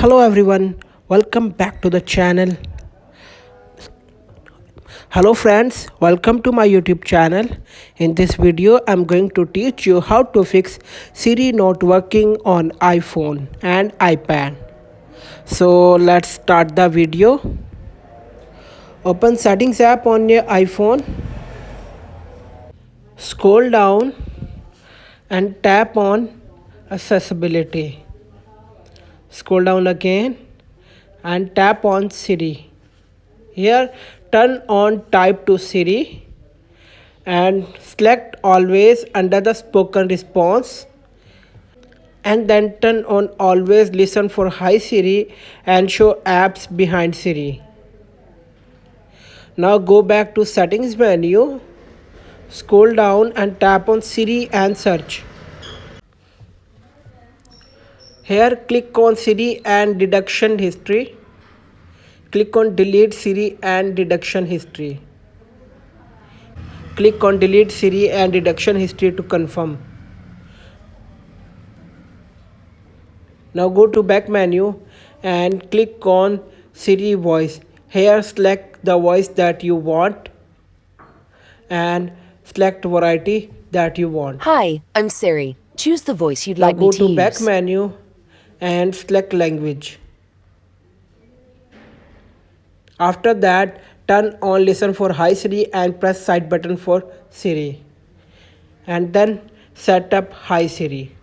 Hello everyone, welcome back to the channel. Hello friends, welcome to my YouTube channel. In this video, I'm going to teach you how to fix Siri not working on iPhone and iPad. So let's start the video. Open Settings app on your iPhone. Scroll down and tap on Accessibility. Scroll down again and tap on Siri. Here turn on type to Siri and select always under the spoken response, and then turn on always listen for Hi Siri and show apps behind Siri. Now go back to settings menu, scroll down and tap on Siri and search. Here click on Siri and deduction history. Click on delete Siri and deduction history. Click on delete Siri and deduction history to confirm. Now go to back menu and click on Siri voice. Here select the voice that you want and select variety that you want. Hi, I'm Siri. Choose the voice you'd Now like me go to to back use. menu and select language. After that, turn on listen for Hi Siri and press side button for Siri. And then set up Hi Siri.